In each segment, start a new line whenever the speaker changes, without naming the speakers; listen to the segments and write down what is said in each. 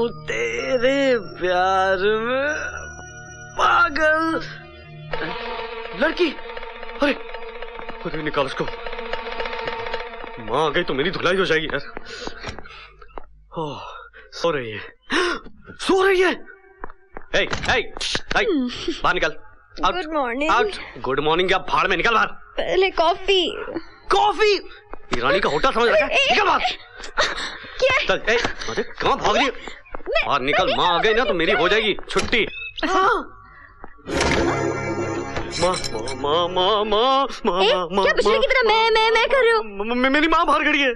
तेरे प्यार में पागल। लड़की, अरे अरे निकाल उसको। माँ आ गई तो मेरी धुलाई हो जाएगी यार। सो रही है, सो रही है। हे, हे, हे, बाहर निकल।
Good morning.
Out. Good morning क्या भाड़ में, निकल बाहर।
पहले कॉफी।
कॉफी? ईरानी का होटल समझ रखा है? निकल बाहर।
क्या?
चल, अरे कहाँ भाग रही है? बाहर निकल, माँ आ गई ना तो मेरी हो जाएगी छुट्टी। माँ माँ माँ माँ माँ माँ
क्या बिजली की तरह मैं कर रही हूँ?
मेरी माँ बाहर खड़ी है।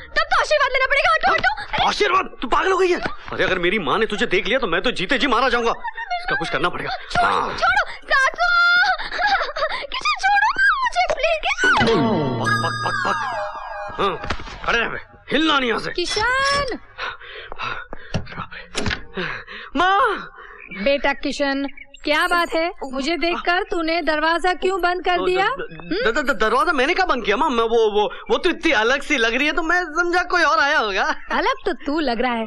तब तो आशीर्वाद लेना पड़ेगा। हटो हटो।
आशीर्वाद? तू पागल हो गई है? अरे अगर मेरी माँ ने तुझे देख लिया तो मैं तो जीते जी मारा जाऊंगा। इसका कुछ करना पड़ेगा।
छोड़ो सासू, किसी छोड़ो ना मुझे प्लीज।
पक पक पक पक। हाँ, खड़े रह बे, हिलना नहीं यहाँ से।
किशन।
माँ।
बेटा किशन, क्या बात है? मुझे देखकर तूने दरवाजा क्यों बंद कर दिया?
दरवाजा मैंने क्या बंद किया माँ? मैं वो तो इतनी अलग सी लग रही है तो मैं समझा कोई और आया होगा।
अलग तो तू लग रहा है,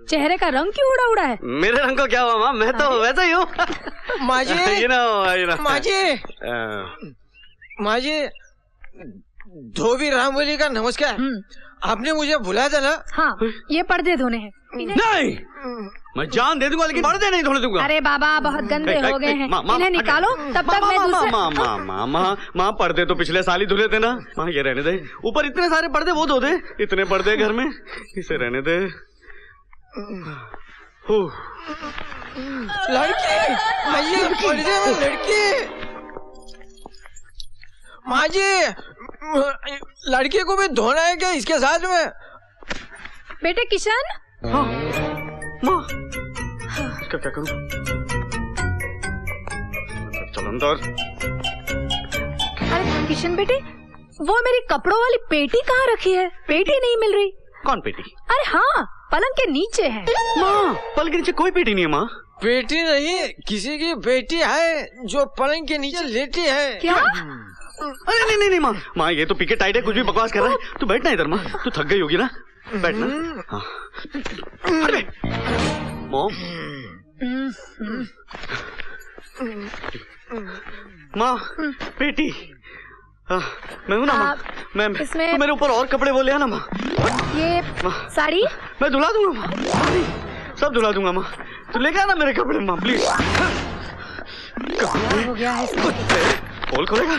चेहरे का रंग क्यों उड़ा उड़ा है?
मेरे रंग को क्या हुआ माँ? मैं तो वैसा ही हूँ।
माजी, माजी, धोबी रामबोली का नमस्कार। आपने मुझे बुलाया था ना?
हाँ, ये पर्दे धोने हैं।
नहीं, मैं जान दे दूंगा लेकिन पर्दे नहीं धोने दूंगा।
अरे बाबा, बहुत गंदे हो गए हैं, इन्हें निकालो। तब तक मैं दूसरे।
माँ पर्दे तो पिछले साल ही धुले थे ना। माँ ये रहने दे, ऊपर इतने सारे पर्दे वो धो दे। इतने पर्दे घर में, इसे रहने दे।
लड़की, पर्दे में लड़की। माँ जी, लड़की को भी धोना है क्या इसके साथ में?
बेटे किशन।
हाँ माँ, इसका क्या करूँ? चल अंदर।
अरे किशन बेटे, वो मेरी कपड़ों वाली पेटी कहाँ रखी है? पेटी नहीं मिल रही।
कौन पेटी?
अरे हाँ, पलंग के नीचे है।
माँ, पलंग के नीचे कोई पेटी नहीं है माँ।
पेटी नहीं, किसी की बेटी है जो पलंग के नीचे लेटी है।
क्या?
अरे नहीं माँ, माँ ये तो पीके टाइट है, कुछ भी बकवास कर रहा है। तू बैठना इधर माँ, तू थक गई होगी ना, बैठना। हाँ। अरे मॉम, माँ बेटी, मैं हूँ ना माँ। मैं
इसमें
मेरे ऊपर और कपड़े वो ले आना माँ।
ये साड़ी
मैं धुला दूंगा माँ, सब धुला दूंगा माँ। तू लेके आना मेरे कपड़े माँ प्लीज।
हो गया है
खोल खोलेगा?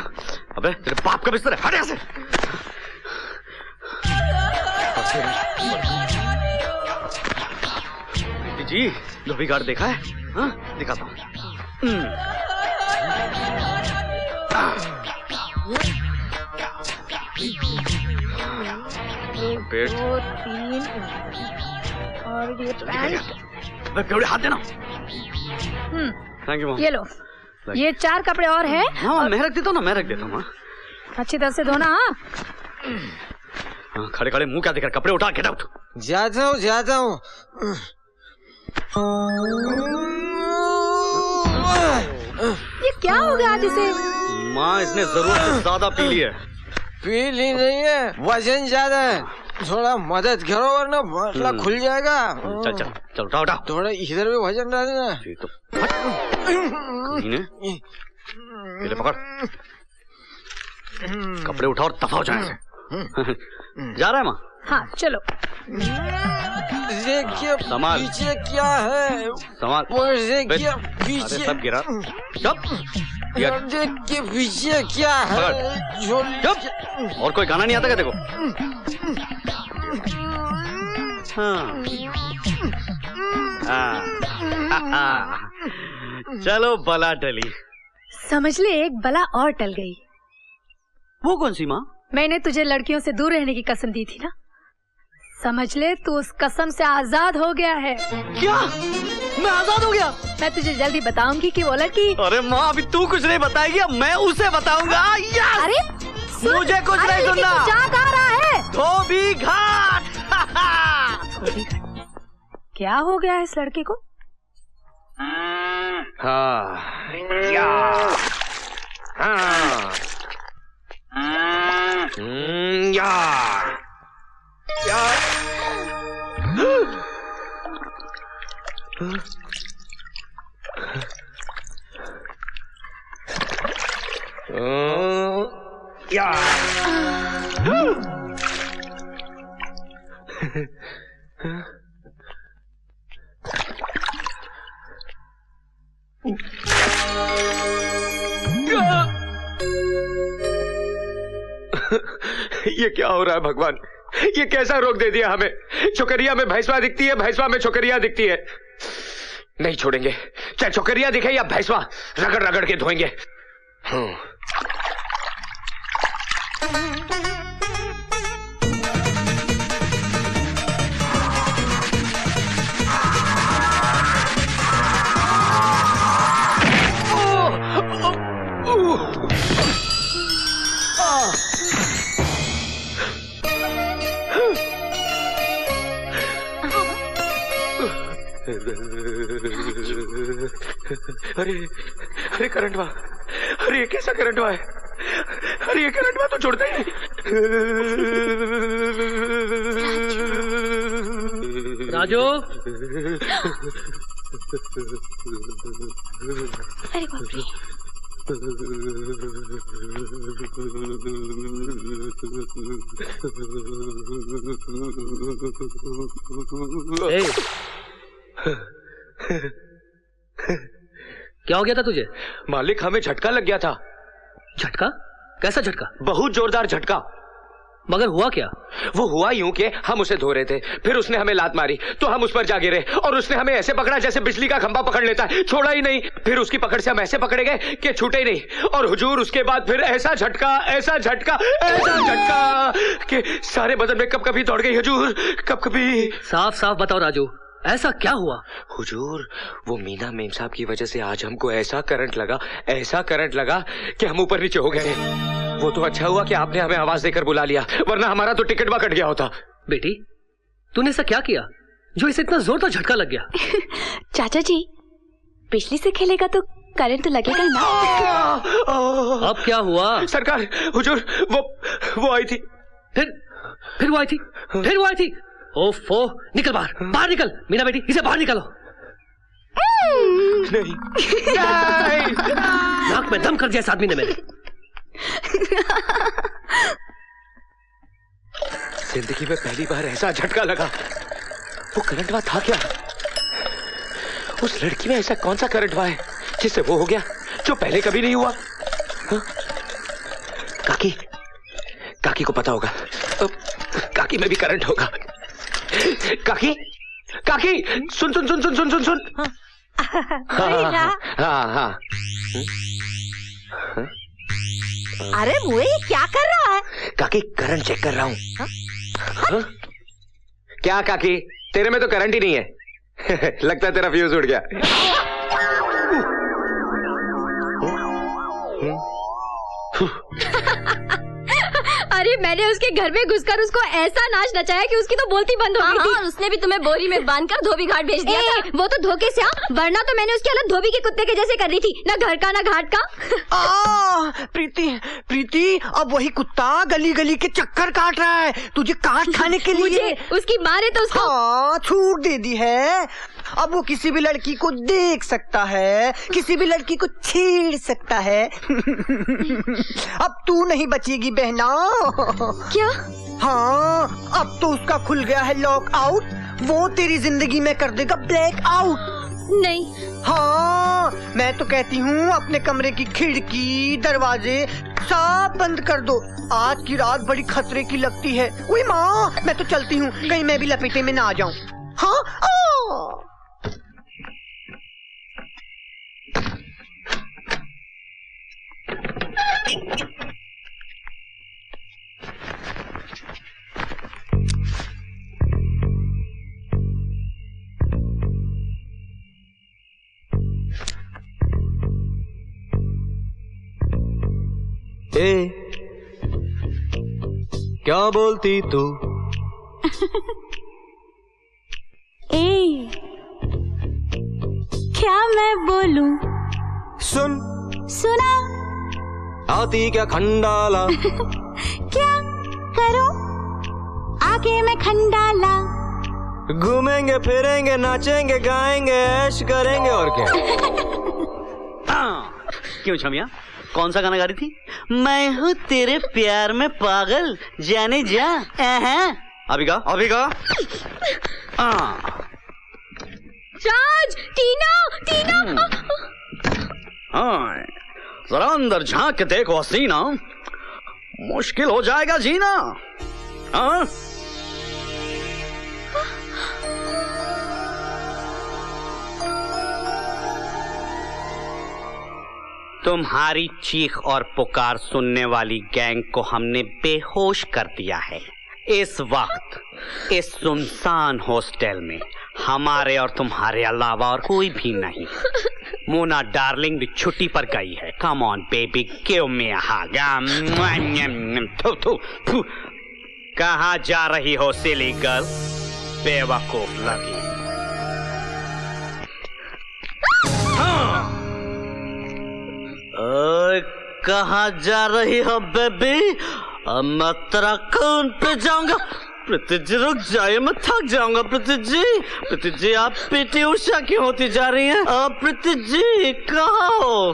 अबे तेरे बाप का बिस्तर है, हट यहाँ से। जी धोबी गार्ड देखा है? हाँ दिखाता हूँ। पेट
2 3 और ये पैंट।
पेड़ हाथ देना। Thank you.
ये लो, ये 4 कपड़े और है।
हाँ मैं रख देता हूँ ना, मैं रख देता हूँ।
अच्छी तरह से धोना।
हाँ खड़े खड़े मुंह क्या दिख रहा? कपड़े उठा, गेट आउट।
जाता हूँ।
ये क्या हो गया आज इसे?
माँ इसने जरूरत से ज्यादा पी ली है।
पी ली नहीं है, वजन ज्यादा है। थोड़ा मदद करो वरना बाटला खुल जाएगा।
चल चल चल उठा उठा।
थोड़ा इधर भी वजन डालना।
तो पहले पकड़, कपड़े उठा और दफा हो जाए। जा रहा है माँ?
हाँ चलो।
देखिए पीछे क्या है?
संभाल।
देखिए पीछे
सब गिरा।
देखिए पीछे क्या है?
और कोई गाना नहीं आता क्या देखो? हाँ। चलो बला टली।
समझ ले, एक बला और टल गई।
वो कौन सी माँ?
मैंने तुझे लड़कियों से दूर रहने की कसम दी थी ना, समझ ले तू उस कसम से आजाद हो गया है।
क्या? मैं आजाद हो गया?
मैं तुझे जल्दी बताऊंगी कि वो लड़की।
अरे माँ अभी तू कुछ नहीं बताएगी, अब मैं उसे बताऊंगा।
अरे
मुझे कुछ नहीं सुनना।
जा कहाँ रहा है?
धोबी घाट।
क्या हो गया है इस लड़के को?
हाँ या हाँ या या
या ये क्या हो रहा है भगवान? ये कैसा रोग दे दिया हमें? छोकरिया में भैंसवा दिखती है, भैंसवा में छोकरिया दिखती है। नहीं छोड़ेंगे, चाहे छोकरिया दिखे या भैंसवा, रगड़ रगड़ के धोएंगे। अरे अरे करंट हुआ, अरे ये कैसा करंट हुआ है? अरे ये करंट हुआ तो छोड़ता ही नहीं।
राजू,
अरे बाप रे।
क्या हो गया था तुझे?
मालिक, हमें झटका लग गया था।
झटका? कैसा झटका?
बहुत जोरदार झटका।
मगर हुआ क्या?
वो हुआ यूं कि हम उसे धो रहे थे, फिर उसने हमें लात मारी तो हम उस पर जा गिरे और उसने हमें ऐसे पकड़ा जैसे बिजली का खंभा पकड़ लेता है, छोड़ा ही नहीं। फिर उसकी पकड़ से हम ऐसे पकड़े गए कि छूटे ही नहीं। और हुजूर उसके बाद फिर ऐसा झटका, ऐसा झटका, ऐसा झटका कि सारे बदन में कब कभी दौड़ गई हुजूर, कब कभी।
साफ साफ बताओ राजू, ऐसा क्या हुआ?
हुजूर, वो मीना मेम साहब की वजह से आज हमको ऐसा करंट लगा, ऐसा करंट लगा कि हम ऊपर नीचे हो गए। वो तो अच्छा हुआ कि आपने हमें आवाज देकर बुला लिया, वरना हमारा तो टिकट कट गया होता।
बेटी, तूने ऐसा क्या किया जो इसे इतना जोरदार झटका लग गया?
चाचा जी, बिजली से खेलेगा तो करंट तो लगेगा ना।
अब क्या हुआ?
सरकार, हुजूर, वो आई थी।
फिर वो आई थी? फिर वो आई थी? ओफो, निकल बाहर, बाहर निकल। मीना बेटी, इसे बाहर निकालो।
नहीं,
नाक में दम कर दिया इस आदमी ने मेरे।
जिंदगी में पहली बार ऐसा झटका लगा। वो करंट हुआ था क्या? उस लड़की में ऐसा कौन सा करंट हुआ है जिससे वो हो गया जो पहले कभी नहीं हुआ? काकी, काकी को पता होगा। काकी में भी करंट होगा। काकी, काकी, सुन सुन सुन सुन सुन सुन सुन। हाँ।
अरे मुए, क्या कर रहा है?
काकी, करंट चेक कर रहा हूँ। क्या काकी, तेरे में तो करंट ही नहीं है। लगता है तेरा फ्यूज उड़ गया।
अरे मैंने उसके घर में घुसकर उसको ऐसा नाच नचाया कि उसकी तो बोलती बंद हो गई थी। और उसने भी तुम्हें बोरी में बांधकर धोबी घाट भेज दिया था। वो तो धोखे से, वरना तो मैंने उसकी हालत धोबी के कुत्ते के जैसे कर दी थी, ना घर का ना घाट का।
प्रीति, अब वही कुत्ता गली गली के चक्कर काट रहा है तुझे काट खाने के लिए।
मुझे उसकी माँ ने तो उसको
छूट दे दी है। अब वो किसी भी लड़की को देख सकता है, किसी भी लड़की को छेड़ सकता है। अब तू नहीं बचेगी बहना।
क्या?
हाँ, अब तो उसका खुल गया है लॉक आउट। वो तेरी जिंदगी में कर देगा ब्लैक आउट।
नहीं।
हाँ, मैं तो कहती हूँ अपने कमरे की खिड़की दरवाजे सब बंद कर दो। आज की रात बड़ी खतरे की लगती है। ओए माँ, मैं तो चलती हूँ, कहीं मैं भी लपेटे में ना आ जाऊँ। हाँ।
क्या बोलती तू?
क्या मैं बोलूं?
सुना आती क्या खंडाला?
क्या करूं? आगे मैं खंडाला।
घूमेंगे फिरेंगे नाचेंगे गाएंगे ऐश करेंगे और क्या। क्यों छमिया, कौन सा गाना गा रही थी? मैं हूँ तेरे प्यार में पागल, जाने जा। अभी गा, अभी गा।
राज, टीना, टीना।
हाँ, जरा अंदर झांक के देखो हसीना, मुश्किल हो जाएगा जीना। हाँ? तुम्हारी चीख और पुकार सुनने वाली गैंग को हमने बेहोश कर दिया है। इस वक्त इस सुनसान हॉस्टल में हमारे और तुम्हारे अलावा और कोई भी नहीं। मोना डार्लिंग भी छुट्टी पर गई है। Come on baby, give me a hug. कहाँ जा रही हो सिली गर्ल, बेवकूफ लगी। कहाँ जा रही हो बेबी? मैं तेरा खून पे जाऊंगा। प्रीति जी रुक जाइए, मैं थक जाऊंगा। प्रीति जी आप पीटी उषा क्यों होती जा रही हैं? प्रीति जी कहाँ हो?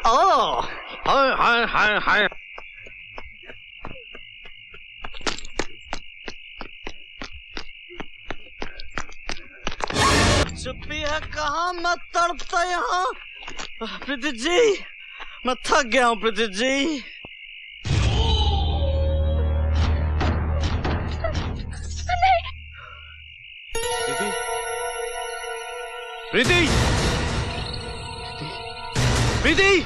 हाय हाय हाय। चुप्पी है कहाँ, मैं तड़पता यहाँ। प्रीति जी मैं थक गया हूँ। प्रीति जी प्रीति प्रीति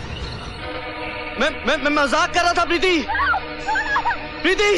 मैं मजाक कर रहा था। प्रीति प्रीति